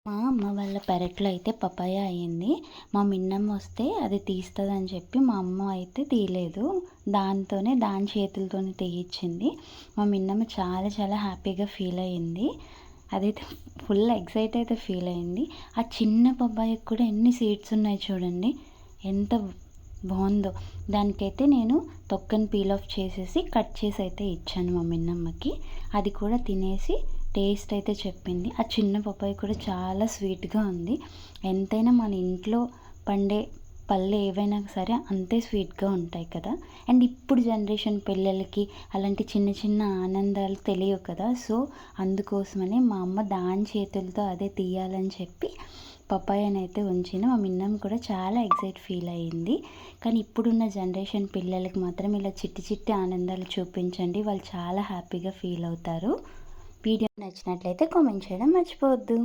మా అమ్మ వాళ్ళ పెరట్లో అయితే పపాయ అయింది. మా మిన్నమ్మ వస్తే అది తీస్తుందని చెప్పి మా అమ్మ అయితే తీయలేదు. దాని చేతులతోనే తీయించింది. మా మిన్నమ్మ చాలా చాలా హ్యాపీగా ఫీల్ అయ్యింది. అదైతే ఫుల్ ఎక్సైట్ అయితే ఫీల్ అయింది. ఆ చిన్న పపాయకు కూడా ఎన్ని సీడ్స్ ఉన్నాయి చూడండి, ఎంత బాగుందో. దానికైతే నేను తొక్కని పీల్ ఆఫ్ చేసేసి కట్ చేసి అయితే ఇచ్చాను మా మిన్నమ్మకి. అది కూడా తినేసి టేస్ట్ అయితే చెప్పింది. ఆ చిన్న పపాయ కూడా చాలా స్వీట్గా ఉంది. ఎంతైనా మన ఇంట్లో పండే పళ్ళు ఏవైనా సరే అంతే స్వీట్గా ఉంటాయి కదా. అండ్ ఇప్పుడు జనరేషన్ పిల్లలకి అలాంటి చిన్న చిన్న ఆనందాలు తెలియవు కదా. సో అందుకోసమని మా అమ్మ దాని చేతులతో అదే తీయాలని చెప్పి పపాయనైతే ఉంచింది. మా మిన్నమ్మ కూడా చాలా ఎక్సైట్ ఫీల్ అయ్యింది. కానీ ఇప్పుడున్న జనరేషన్ పిల్లలకి మాత్రం ఇలా చిట్టి చిట్టి ఆనందాలు చూపించండి, వాళ్ళు చాలా హ్యాపీగా ఫీల్ అవుతారు. వీడియో నచ్చినట్లయితే కామెంట్ చేయడం మర్చిపోవద్దు.